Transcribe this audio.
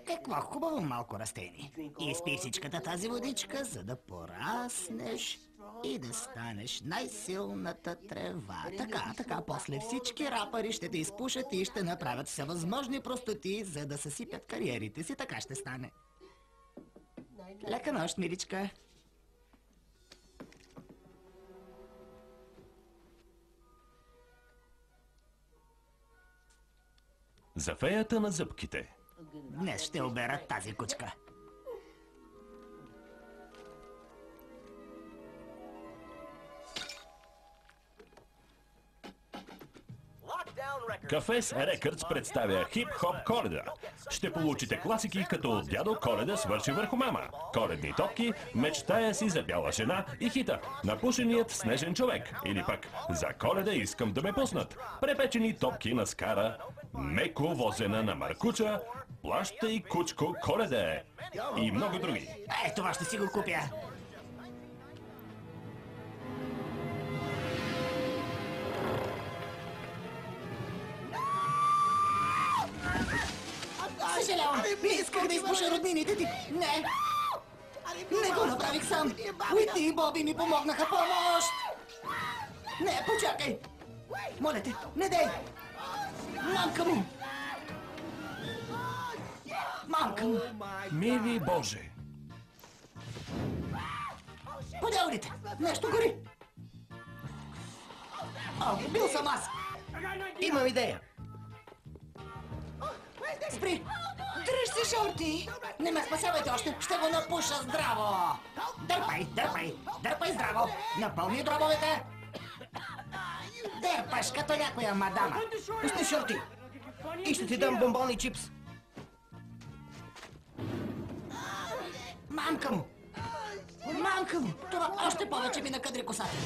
Какво хубаво малко растение. Изпи всичката тази водичка, за да пораснеш и да станеш най-силната трева. Така, после всички рапъри ще те изпушат и ще направят всевъзможни простоти, за да съсипят кариерите си. Така ще стане. Лека нощ, миличка. За феята на зъбките. Днес ще обера тази кучка. Кафес Рекърдс представя Хип-хоп Коледа. Ще получите класики като Дядо Коледа свърши върху мама, Коледни топки, Мечтая си за бяла жена и хита Напушеният снежен човек. Или пък За Коледа искам да ме пуснат. Препечени топки на скара, Меко возена на Маркуча, Плащай кучко Коледа и много други. Това ще си го купя. Съжалявам, не исках да изпуша роднините ти. Не го направих сам. Уитни и Боби ми помогнаха. Помощ! Не, почакай. Моля те, не дей. Мамка му. Мамка му. Мили Боже! Подяволите, нещо гори. Бил съм аз. Имам идея. Спри! Дръж се, Шорти! Не ме спасявайте още, ще го напуша здраво! Дърпай здраво! Напълни дробовете! Дърпаш като някоя мадама! Пусти, Шорти! И ще ти дам бомбони чипс! Мамка му! Това още повече ми накъдри косата!